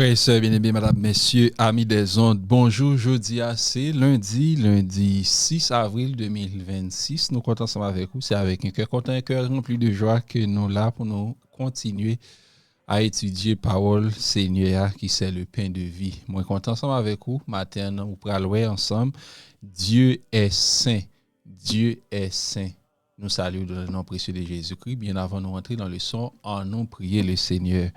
Frères et sœurs, bien-aimés, mesdames, messieurs, amis des ondes, bonjour, jeudi c'est lundi 6 avril 2026. Nous comptons ensemble avec vous, c'est avec un cœur content, un cœur rempli de joie que nous là pour nous continuer à étudier parole Seigneur qui c'est le pain de vie. Moi, content ensemble avec vous, matin, nous parlons ensemble. Dieu est saint, Dieu est saint. Nous saluons dans le nom précieux de Jésus-Christ. Bien avant de rentrer dans le son, en nous prier le Seigneur.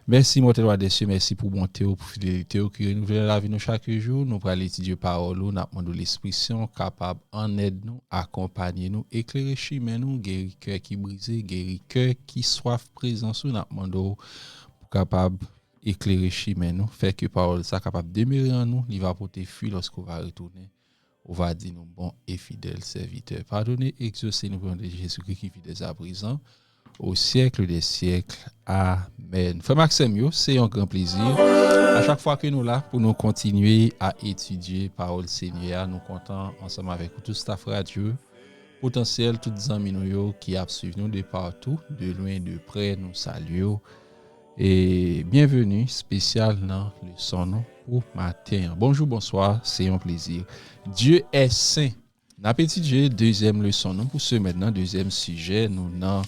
Merci, mon roi des cieux, merci pour bonté, pour fidélité, qui renouvelle la vie nous chaque jour. Nous pour étudier parole, nous demandons l'Esprit Saint capable en aide nous, accompagner nous, éclairer chemin nous, guérir cœur qui brisé, guérir cœur qui soif présence nous, demandons pour capable éclairer chemin nous, faire que parole ça capable demeurer en nous, il va porter fruit lorsqu'on va retourner. On va dire nous bon et fidèle serviteur. Pardonnez, exaucez nous pour de Jésus-Christ qui vit à présent. Au siècle des siècles. Amen. Frère Maxime, c'est un grand plaisir. À chaque fois que nous là pour nous continuer à étudier parole Seigneur, nous comptons ensemble avec tout staff radio, potentiel, tous les amis qui a suivi nous de partout, de loin, de près, nous saluons. Et bienvenue spécial dans le son pour matin. Bonjour, bonsoir, c'est un plaisir. Dieu est saint. N'a étudié deuxième leçon pour ce maintenant, deuxième sujet, nous n'en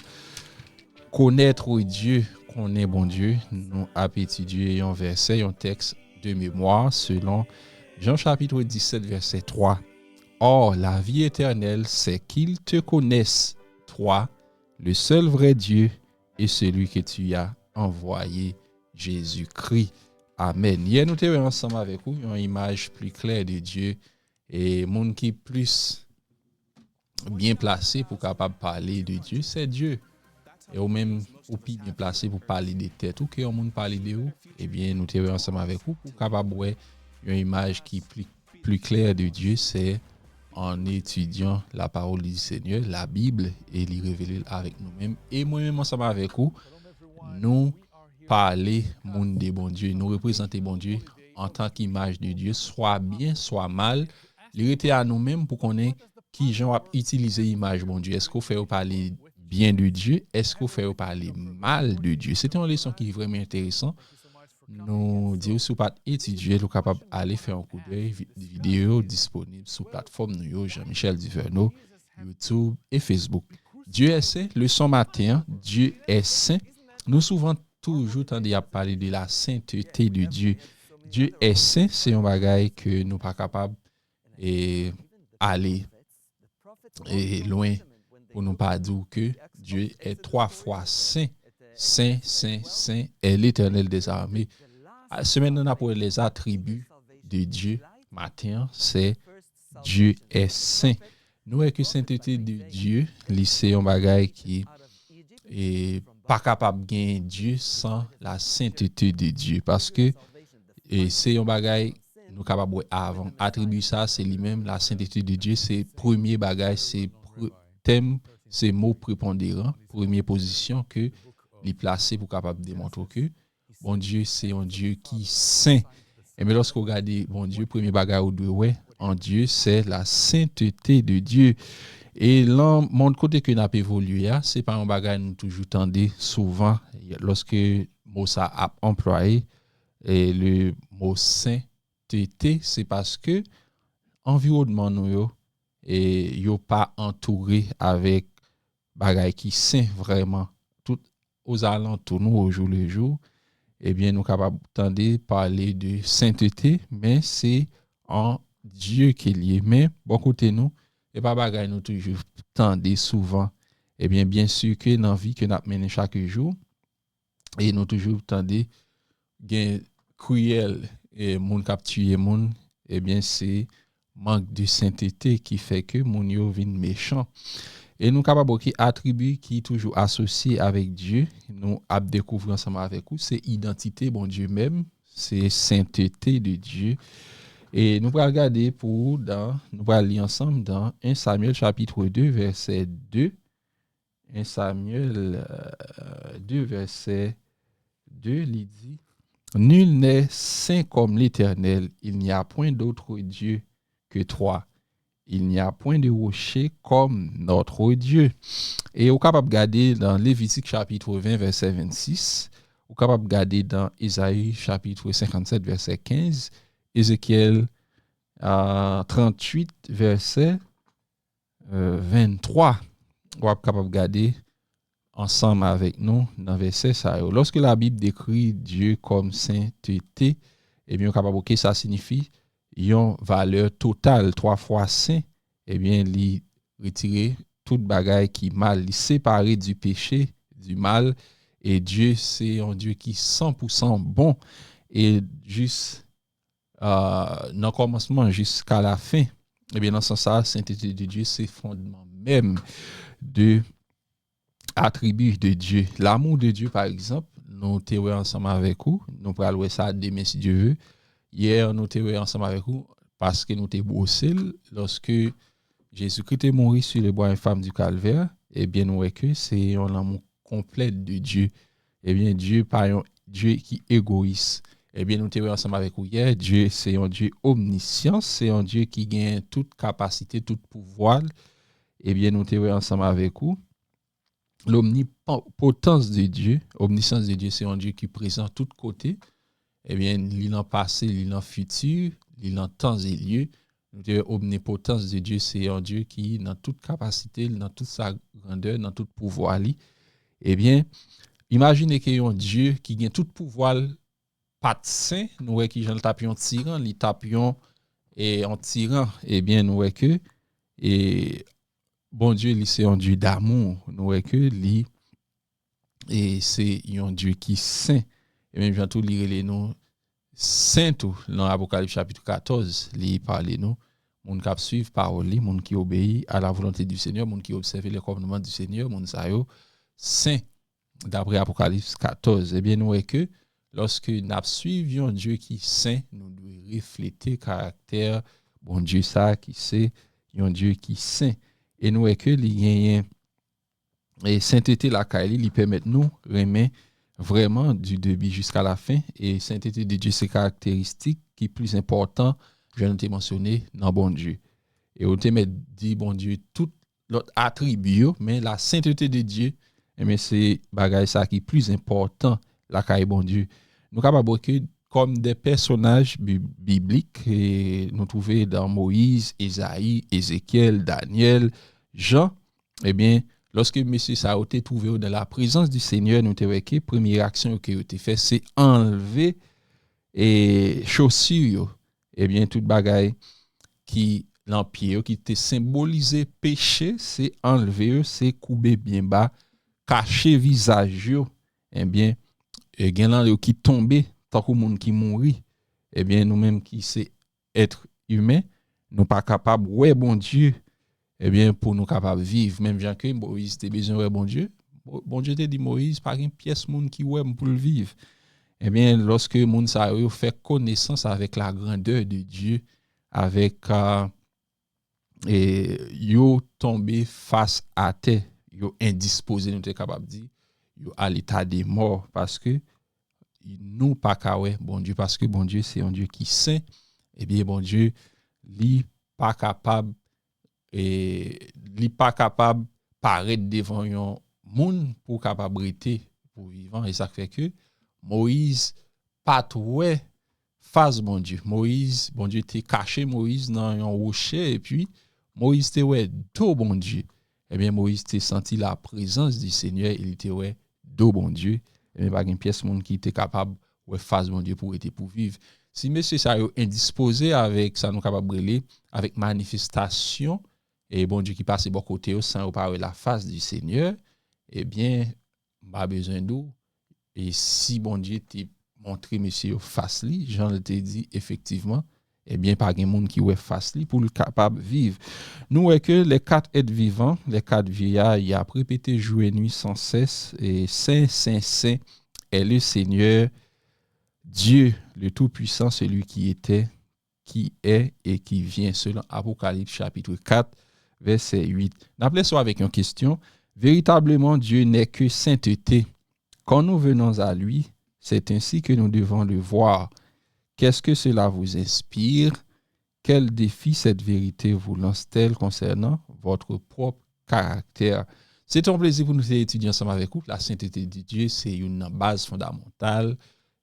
connaître Dieu, connaître bon Dieu, nous avons étudié un verset, un texte de mémoire selon Jean chapitre 17, verset 3. Or, la vie éternelle, c'est qu'ils te connaissent, toi, le seul vrai Dieu, et celui que tu as envoyé, Jésus-Christ. Amen. Hier, nous étions ensemble avec vous, une image plus claire de Dieu, et monde qui est plus bien placé pour capable parler de Dieu, c'est Dieu. Et ou même ou plus bien placé pour parler de tête ou que on monde parler de vous, eh bien nous sommes ensemble avec vous pour capable voir une image qui est plus claire de Dieu, c'est en étudiant la parole du Seigneur, la Bible, et l'y révéler avec nous-mêmes. Et moi-même ensemble avec vous, nous parler monde de bon Dieu, nous représenter bon Dieu en tant qu'image de Dieu, soit bien, soit mal, il était à nous-mêmes pour qu'on ait qui gens a utilisé l'image bon Dieu. Est-ce qu'on fait parler bien de Dieu, est-ce qu'on fait parler mal de Dieu? C'était une leçon qui est vraiment intéressante. Nous disons si vous pas étudier, vous êtes capable d'aller faire un coup d'œil, vidéo disponible sur la plateforme nous, Jean-Michel Duverneau, YouTube et Facebook. Dieu est saint, leçon matin, Dieu est saint. Nous souvent toujours tendez à parler de la sainteté de Dieu. Dieu est saint, c'est un bagage que nous pas capable et aller et loin. Pour nous pas dire que Dieu est trois fois saint, saint, saint, saint, est l'Éternel des armées. Ce maintenant, on a pour les attributs de Dieu, matin, c'est Dieu est saint. Nous, avec la sainteté de Dieu, c'est un bagage qui est pas capable de gagner Dieu sans la sainteté de Dieu. Parce que c'est un bagage nous capable avant. Attribuer ça, c'est lui-même, la sainteté de Dieu, c'est premier bagage, c'est thème, c'est mot prépondérant, première position que les placer pour capable démontrer que bon Dieu c'est un Dieu qui saint. Et mais lorsqu'on regarde bon Dieu, premier bagage ou deux ouais, en Dieu c'est la sainteté de Dieu. Et là mon côté que n'a pas évolué, c'est pas un bagage nous toujours tendez souvent lorsque mot ça a employé et le mot sainteté, c'est parce que environnement nous et yo pas entouré avec bagay qui saint vraiment tout aux alentours nous au jour le jour, eh bien nous capable tendre parler de sainteté, mais c'est en Dieu qu'il y est. Mais bon côté nous et pas bagay nous toujours tendre souvent, eh bien sûr que dans vie que n'a mener chaque jour et nous toujours tendre gain cruel et moun k'ap tuer moun, eh bien c'est manque de sainteté qui fait que moun yo vin méchant. Et nous capable qui attribut qui toujours associé avec Dieu, nous a découvrir ensemble avec vous, c'est identité bon Dieu même, c'est sainteté de Dieu. Et nous allons regarder nous allons lire ensemble dans 1 Samuel chapitre 2 verset 2. 1 Samuel 2 verset 2, il dit: Nul n'est saint comme l'Éternel, il n'y a point d'autre Dieu que toi. Il n'y a point de rocher comme notre Dieu. Et au capable de regarder dans Lévitique chapitre 20 verset 26, Ou capable de regarder dans Ésaïe chapitre 57 verset 15, Ézéchiel 38 verset 23. Ou capable de regarder ensemble avec nous dans verset ça. Lorsque la Bible décrit Dieu comme sainteté, eh bien capable que ça signifie une valeur totale 3 fois saint, eh bien li retirer toute bagaille qui mal, li séparer du péché, du mal, et Dieu c'est un Dieu qui est 100% bon et juste dans le commencement jusqu'à la fin. Eh bien dans ce sens, la sainteté de Dieu c'est fondement même de attribut de Dieu. L'amour de Dieu, par exemple, nous t'es ensemble avec vous. Nous pourrons voir ça demain si Dieu veut. Hier, nous t'es ensemble avec vous parce que nous t'es bossé lorsque Jésus-Christ est mort sur le bois infâme du calvaire. Eh bien, nous voyons que c'est un amour complet de Dieu. Eh bien, Dieu, pas un Dieu qui est égoïste. Eh bien, nous t'es ensemble avec vous hier. Dieu, c'est un Dieu omniscient. C'est un Dieu qui gagne toute capacité, tout pouvoir. Eh bien, nous t'es ensemble avec vous. L'omnipotence de Dieu, omniscience de Dieu, c'est un Dieu qui est présent de tous côtés. Eh bien, il en passé, il en futur, il en temps et lieu. L'omnipotence de Dieu, c'est un Dieu qui, dans toute capacité, dans toute sa grandeur, dans tout pouvoir, eh bien, imaginez qu'il y a un Dieu qui a tout pouvoir, pas de saint, nous voyons qu'il y a un tapion tyran, il tapion et en tyran, eh bien, nous voyons que, et bon Dieu, c'est un Dieu d'amour. Nous voyons que lui, et c'est un Dieu qui est saint. Et même, j'entends lire les noms saints dans l'Apocalypse chapitre 14. Il parle nous, monde qui suivent parole, monde qui obéit à la volonté du Seigneur, monde qui observe les commandements du Seigneur, monde ça yo saint. D'après Apocalypse 14. Eh bien, nous voyons que lorsque nous suivons un Dieu qui est saint, nous devons refléter le caractère bon Dieu ça qui c'est un Dieu qui est saint. Et nous que les et sainteté la Kaili lui permet nous remettre vraiment du début jusqu'à la fin et sainteté de Dieu c'est caractéristique qui est plus important je viens de mentionner dans bon Dieu et on te met dit bon Dieu tout l'autre attribut mais la sainteté de Dieu mais c'est bagage ça qui est plus important la Kaili bon Dieu nous capable que comme des personnages bibliques et nous trouver dans Moïse, Isaïe, Ézéchiel, Daniel, Jean, eh bien, lorsque monsieur ça a été trouvé dans la présence du Seigneur, nous avons que première action que a été fait, c'est enlever et chaussures, eh bien, toute bagaille qui l'empire qui était symbolisé péché, c'est enlever, c'est couper bien bas, cacher visage, eh bien, et gen qui tombé tant que monde qui mourit eh bien nous mêmes qui c'est être humain nous pas capable ouais bon Dieu eh bien pour nous capable vivre même Jean que Moïse t'es besoin ouais bon Dieu te dit Moïse pas une pièce monde qui ouais pour le vivre eh bien lorsque monde ça fait connaissance avec la grandeur de Dieu avec et yo tombé face à terre yo indisposé nous t'es capable dire yo à l'état des morts parce que nous pas kawé bon Dieu parce que bon Dieu c'est un Dieu qui saint et bien bon Dieu li pas capable et li pas capable paraître devant un monde pour capabilité pour vivant et ça fait que Moïse pas trouvé face bon Dieu bon Dieu t'est caché Moïse dans un rocher et puis Moïse t'est ouais dos bon Dieu et bien Moïse t'est senti la présence du Seigneur il était ouais dos bon Dieu mais pas une pièce monde qui était capable ouais face mon Dieu pour être pour vivre si monsieur ça indisposé avec ça nous capable brûler avec manifestation et bon Dieu qui passe bon côté sans parler la face du Seigneur eh bien pas besoin d'eau et si bon Dieu t'est montré monsieur face li Jean te dit effectivement eh bien pas un monde qui ouais face li pour le capable vivre nous voyons que les 4 êtres vivants les 4 vieillards il a répété jour et nuit sans cesse et saint saint saint est le Seigneur Dieu le tout-puissant celui qui était qui est et qui vient selon Apocalypse chapitre 4 verset 8 n'appelez ça avec une question véritablement Dieu n'est que sainteté quand nous venons à lui c'est ainsi que nous devons le voir. Qu'est-ce que cela vous inspire? Quel défi cette vérité vous lance-t-elle concernant votre propre caractère? C'est un plaisir pour nous étudier ensemble avec vous. La sainteté de Dieu, c'est une base fondamentale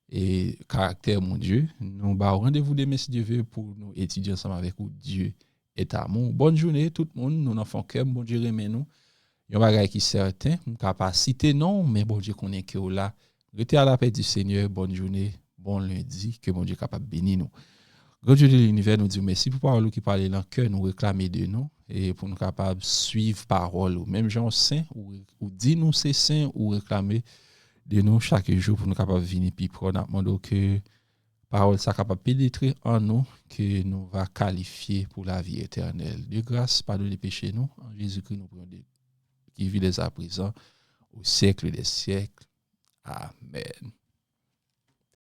et caractère mon Dieu. Nous avons rendez-vous demain si Dieu veut pour nous étudier ensemble avec vous. Dieu est amour. Bonne journée tout le monde. Nous n'en faisons cœur. Bon Dieu remet nous. Il y a un bagage qui est certain. Nous capacité non, mais bon Dieu connaît que là. Restez à la paix du Seigneur. Bonne journée. Bon lundi. Que bon Dieu est capable de bénir nous. Grand Dieu de l'univers, nous dit merci pour parole qui parle dans le cœur, nous réclamer de nous et pour nous capables de suivre parole. Même gens saints, ou dit nous c'est saint, ou réclamer de nous chaque jour pour nous capables de venir puis prendre. Nous demandons que parole soit capable de pénétrer en nous, que nous va qualifier pour la vie éternelle. De grâce, pardon des péchés, nous, en Jésus-Christ, nous prenons qui vit dès à présent, au siècle des siècles. Amen.